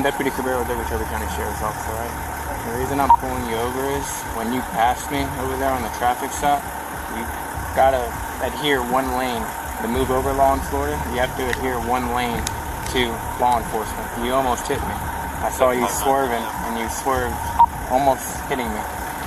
Deputy Cabrera, Trevor County Sheriff's Officer, right? The reason I'm pulling you over is when you passed me over there on the traffic stop, you gotta adhere one lane. The move over law in Florida, you have to adhere one lane to law enforcement. You almost hit me. I saw you swerving, and you swerved, almost hitting me.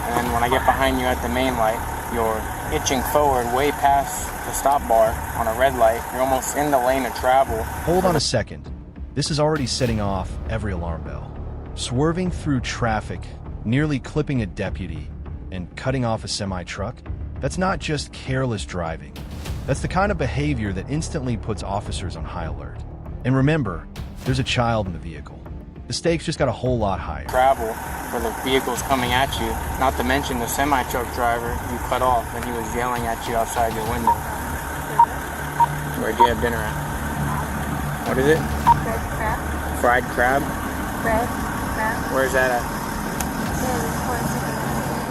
And then when I get behind you at the main light, you're itching forward way past the stop bar on a red light. You're almost in the lane of travel. Hold on a second. This is already setting off every alarm bell. Swerving through traffic, nearly clipping a deputy, and cutting off a semi-truck, that's not just careless driving. That's the kind of behavior that instantly puts officers on high alert. And remember, there's a child in the vehicle. The stakes just got a whole lot higher. Travel for the vehicles coming at you, not to mention the semi-truck driver you cut off and he was yelling at you outside your window. Where'd you have dinner at? What is it? Fried crab? Fried crab. Where's that at?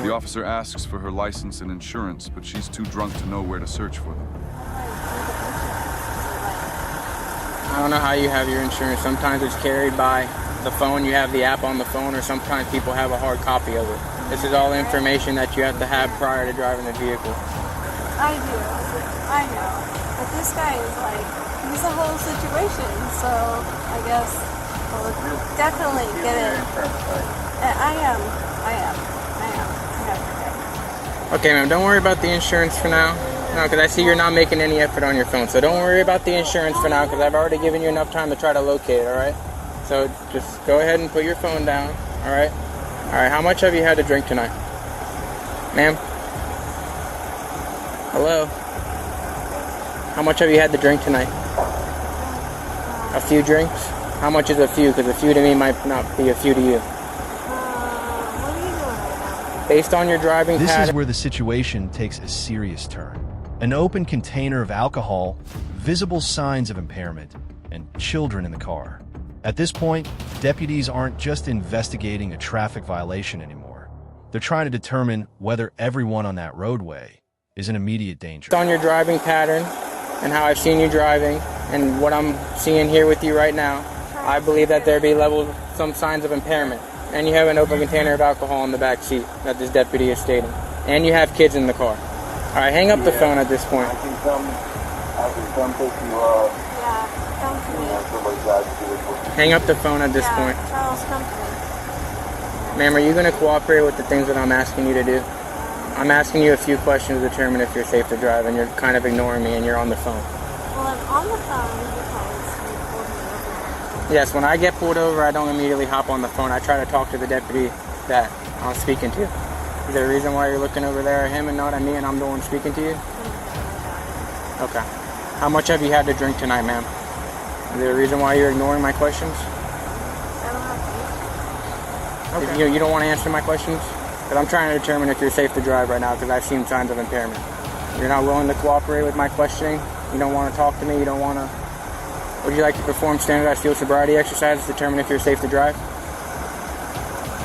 The officer asks for her license and insurance, but she's too drunk to know where to search for them. I don't know how you have your insurance. Sometimes it's carried by the phone. You have the app on the phone, or sometimes people have a hard copy of it. This is all information that you have to have prior to driving the vehicle. I do. I know. But this guy is like, he's a whole situation, so I guess we'll definitely get it. I am. Okay, ma'am, don't worry about the insurance for now. No, because I see you're not making any effort on your phone. So don't worry about the insurance for now, because I've already given you enough time to try to locate it, all right? So just go ahead and put your phone down, all right? All right, how much have you had to drink tonight? Ma'am? Hello? How much have you had to drink tonight? A few drinks? How much is a few? Because a few to me might not be a few to you. What are you doing right now? Based on your driving This pattern... is where the situation takes a serious turn. An open container of alcohol, visible signs of impairment, and children in the car. At this point, deputies aren't just investigating a traffic violation anymore. They're trying to determine whether everyone on that roadway is in immediate danger. Based on your driving pattern and how I've seen you driving and what I'm seeing here with you right now, I believe that there be some signs of impairment. And you have an open container of alcohol in the back seat that this deputy is stating. And you have kids in the car. All right, hang up the phone at this point. Yeah, come to me. Hang up the phone at this point. Charles, come to me. Ma'am, are you going to cooperate with the things that I'm asking you to do? I'm asking you a few questions to determine if you're safe to drive, and you're kind of ignoring me and you're on the phone. Well, I'm on the phone because you pulled me over. Yes, when I get pulled over, I don't immediately hop on the phone. I try to talk to the deputy that I'm speaking to. Is there a reason why you're looking over there at him and not at me and I'm the one speaking to you? Okay. How much have you had to drink tonight, ma'am? Is there a reason why you're ignoring my questions? I don't have to. Okay. You don't want to answer my questions? Because I'm trying to determine if you're safe to drive right now because I've seen signs of impairment. You're not willing to cooperate with my questioning? You don't want to talk to me? You don't want to... Would you like to perform standardized field sobriety exercises to determine if you're safe to drive?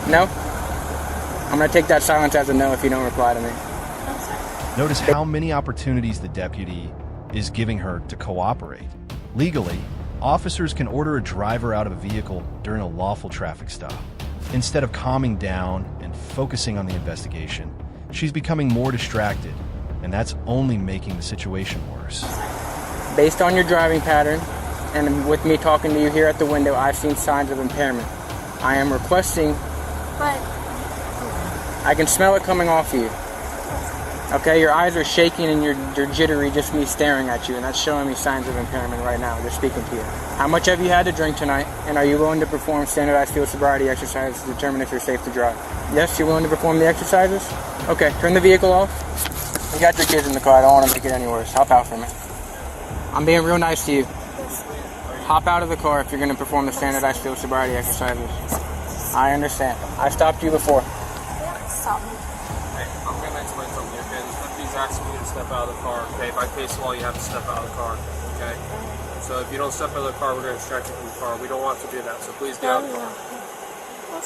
No? I'm going to take that silence as a no if you don't reply to me. Notice how many opportunities the deputy is giving her to cooperate. Legally, officers can order a driver out of a vehicle during a lawful traffic stop. Instead of calming down and focusing on the investigation, she's becoming more distracted, and that's only making the situation worse. Based on your driving pattern, and with me talking to you here at the window, I've seen signs of impairment. I am requesting... But... I can smell it coming off of you. Okay, your eyes are shaking and you're jittery just me staring at you, and that's showing me signs of impairment right now, just speaking to you. How much have you had to drink tonight, and are you willing to perform standardized field sobriety exercises to determine if you're safe to drive? Yes, you're willing to perform the exercises? Okay, turn the vehicle off. You got your kids in the car, I don't want to make it any worse. Hop out for me. I'm being real nice to you. Hop out of the car if you're going to perform the standardized field sobriety exercises. I understand. I stopped you before. Stop me. Hey, I'm going to explain something here, okay? The deputy's asking you to step out of the car, okay? By case law, you have to step out of the car, okay? So if you don't step out of the car, we're going to distract you from the car. We don't want to do that, so please get out of the car.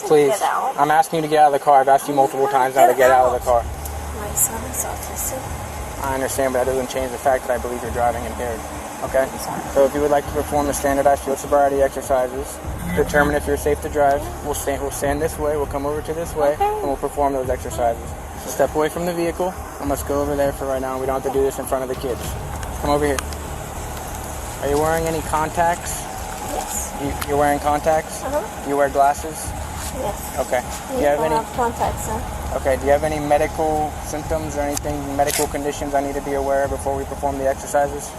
Please. Get out. I'm asking you to get out of the car. I've asked you multiple times now to get out of the car. My son is autistic. I understand, but that doesn't change the fact that I believe you're driving impaired. Okay? So if you would like to perform the standardized field sobriety exercises, determine if you're safe to drive, we'll stand this way, we'll come over to this way, and we'll perform those exercises. So step away from the vehicle, and let's go over there for right now. We don't have to do this in front of the kids. Come over here. Are you wearing any contacts? Yes. You're wearing contacts? You wear glasses? Yes. Okay. Do you have any contacts, sir? Okay, do you have any medical symptoms or anything, medical conditions I need to be aware of before we perform the exercises?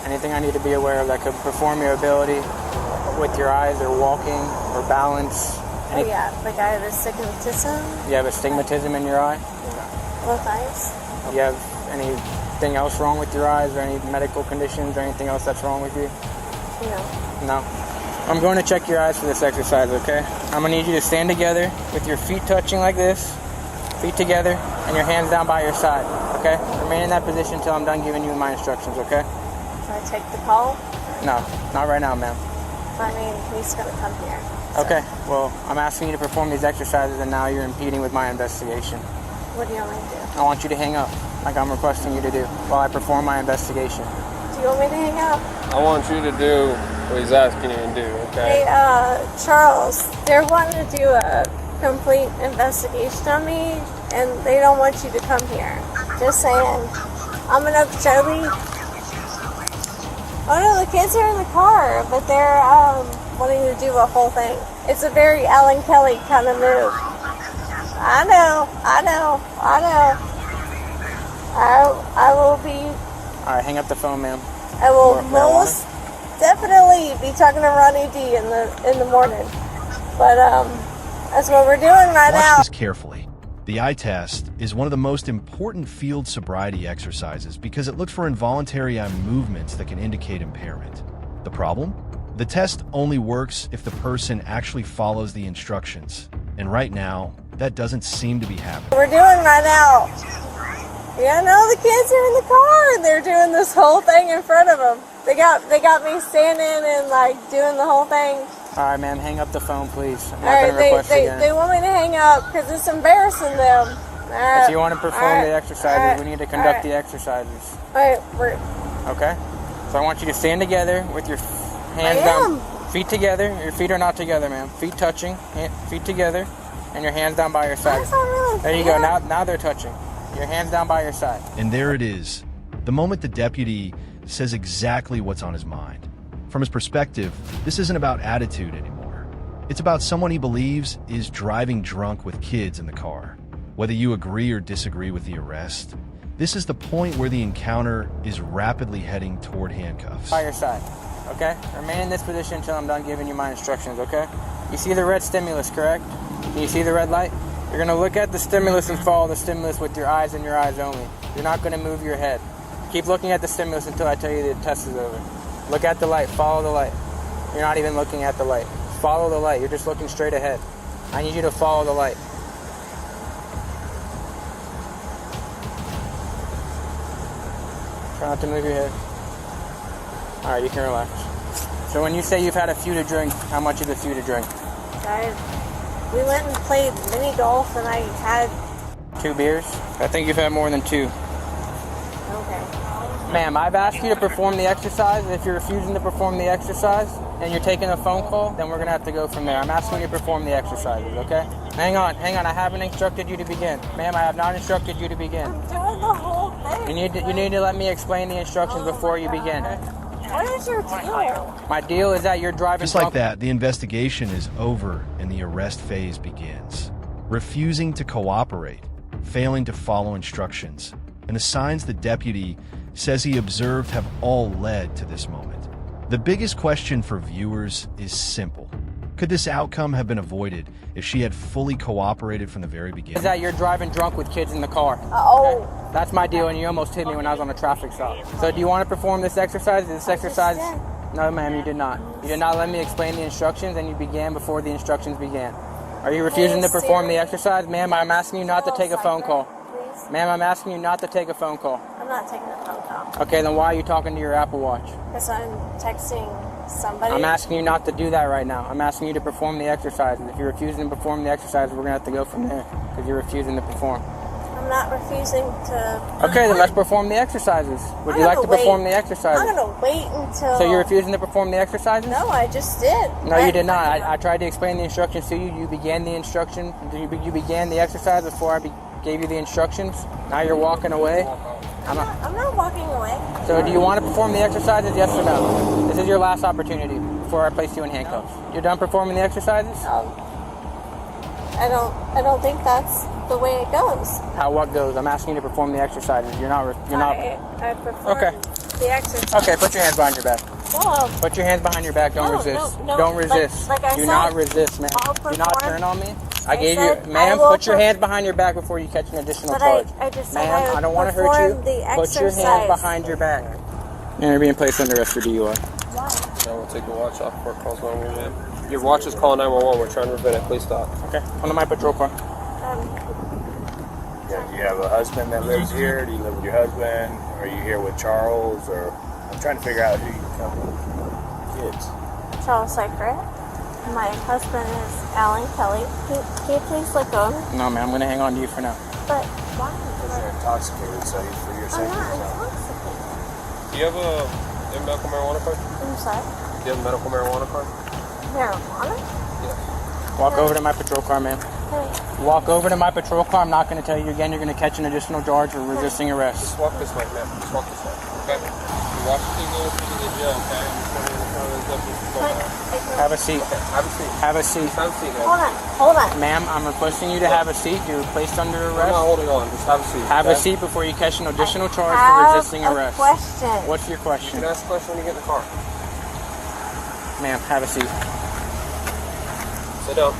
Anything I need to be aware of that could perform your ability with your eyes or walking or balance? Oh yeah, like I have astigmatism. You have astigmatism in your eye? Yeah. Both eyes. Do you have anything else wrong with your eyes or any medical conditions or anything else that's wrong with you? No. No. I'm going to check your eyes for this exercise, okay? I'm going to need you to stand together with your feet touching like this, feet together, and your hands down by your side, okay? Remain in that position until I'm done giving you my instructions, okay? Can I take the call? No, not right now, ma'am. I mean, he's going to come here. So. Okay, well, I'm asking you to perform these exercises and now you're impeding with my investigation. What do you want me to do? I want you to hang up, like I'm requesting you to do, while I perform my investigation. Do you want me to hang up? I want you to do what he's asking you to do, okay? Hey, Charles, they're wanting to do a complete investigation on me, and they don't want you to come here. Just saying. I'm in Okeechobee. Oh no, the kids are in the car, but they're wanting to do a whole thing. It's a very Alan Kelly kind of move. I know. I will be. All right, hang up the phone, ma'am. I will More most definitely be talking to Ronnie D in the morning. But that's what we're doing right now. Watch this carefully. The eye test is one of the most important field sobriety exercises because it looks for involuntary eye movements that can indicate impairment. The problem? The test only works if the person actually follows the instructions. And right now, that doesn't seem to be happening. We're doing right now. Yeah, no, the kids are in the car and they're doing this whole thing in front of them. They got me standing and like doing the whole thing. All right, ma'am, hang up the phone, please. I'm All right, not going to request again. they want me to hang up because it's embarrassing them. If you want to perform the exercises, we need to conduct the exercises. All right, Okay? So I want you to stand together with your hands down. Feet together. Your feet are not together, ma'am. Feet touching. Feet together. And your hands down by your side. That's not really There you go. Now they're touching. Your hands down by your side. And there it is. The moment the deputy says exactly what's on his mind. From his perspective, this isn't about attitude anymore. It's about someone he believes is driving drunk with kids in the car. Whether you agree or disagree with the arrest, this is the point where the encounter is rapidly heading toward handcuffs. By your side. Okay? Remain in this position until I'm done giving you my instructions, okay? You see the red stimulus, correct? Can you see the red light? You're going to look at the stimulus and follow the stimulus with your eyes and your eyes only. You're not going to move your head. Keep looking at the stimulus until I tell you the test is over. Look at the light. Follow the light. You're not even looking at the light. Follow the light. You're just looking straight ahead. I need you to follow the light. Try not to move your head. All right, you can relax. So when you say you've had a few to drink, how much is a few to drink? We went and played mini golf, and I had 2 beers? I think you've had more than 2. okay. Ma'am, I've asked you to perform the exercise. If you're refusing to perform the exercise and you're taking a phone call, then we're going to have to go from there. I'm asking you to perform the exercises, okay? Hang on. I haven't instructed you to begin. Ma'am, I have not instructed you to begin. I'm doing the whole thing. You need to let me explain the instructions before you begin. What is your deal? My deal is that you're driving Just like that, the investigation is over and the arrest phase begins. Refusing to cooperate, failing to follow instructions, and the signs the deputy says he observed have all led to this moment. The biggest question for viewers is simple. Could this outcome have been avoided if she had fully cooperated from the very beginning? Is that you're driving drunk with kids in the car. Oh. Okay? That's my deal, and you almost hit me when I was on a traffic stop. So do you want to perform this exercise? This exercise? No, ma'am, you did not. You did not let me explain the instructions, and you began before the instructions began. Are you refusing to perform the exercise? Ma'am, I'm asking you not to take a phone call. Ma'am, I'm asking you not to take a phone call. I'm not taking a phone call. Okay, then why are you talking to your Apple Watch? Because I'm texting somebody. I'm asking you not to do that right now. I'm asking you to perform the exercises. If you're refusing to perform the exercises, we're going to have to go from there because you're refusing to perform. I'm not refusing to. Okay, then let's perform the exercises. Would you like to perform the exercises? I'm gonna wait until. So you're refusing to perform the exercises? No, I just did. No, you did not. I tried to explain the instructions to you. You began the instruction. You began the exercise before I gave you the instructions. Now you're walking away. I'm not walking away. So do you want to perform the exercises? Yes or no? This is your last opportunity before I place you in handcuffs. You're done performing the exercises? I don't think that's the way it goes. How what goes? I'm asking you to perform the exercises. You're not. I prefer Okay. the exercise. Okay, put your hands behind your back. No. Put your hands behind your back. Don't No, resist. no, Don't like- resist. like I Do said, not resist, man. I'll Do not perform- turn on me. I I gave said you, ma'am. I will Put your hands behind your back before you catch an additional But charge. I just said ma'am, I would I don't want to hurt you. perform the Put your hands exercise. behind your back. And you're being placed under arrest for DUI. Why? I will take your watch off before it calls 911. Your watch is calling 911. We're trying to prevent it. Please stop. Okay, on my patrol car. Yeah, do you have a husband that lives here? Do you live with your husband? Are you here with Charles? Or I'm trying to figure out who you come with. Kids. Charles Cypher. My husband is Alan Kelly. Can you please let go of me? No, man, I'm gonna hang on to you for now. But why? Because you're intoxicated, so he's for your I'm safety. not So. intoxicated. Do you have a medical marijuana card? I'm sorry. Do you have a medical marijuana card? Marijuana? Yes. Walk over to my patrol car, man. Hey, Walk over to my patrol car. I'm not gonna tell you again. You're gonna catch an additional charge for resisting arrest. Just walk this way, man. Just walk this way. Okay? You watch the thing go to the jail, okay? I'm just going to those deputies to go back. Have a seat. Okay, have a seat. Have a seat. Have a seat, man. hold on. Ma'am, I'm requesting you to have a seat. You're placed under I'm arrest. not holding on. Just have a seat. Have a okay? seat before you catch an additional charge for Have resisting a arrest. question. What's your You question? can ask a question when you get in the car. Ma'am, have a seat. Sit down.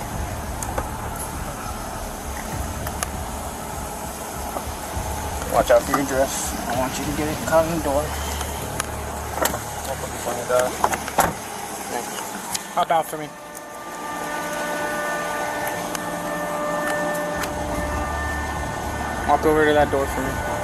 Watch out for your dress. I want you to get it caught in the door. I'll put this on your desk. Hop out for me. Walk over to that door for me.